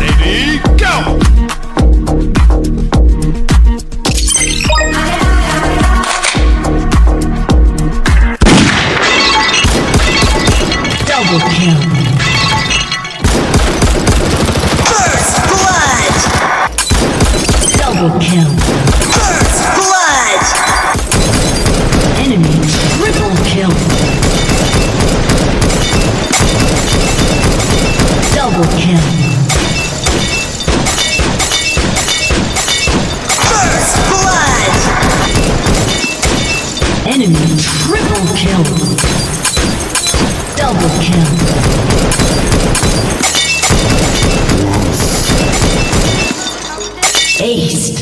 Ready, go! Double kill. First blood. Double kill. First blood. Enemy triple kill. Double kill. First blood. Enemy triple kill. Double kill. Aced.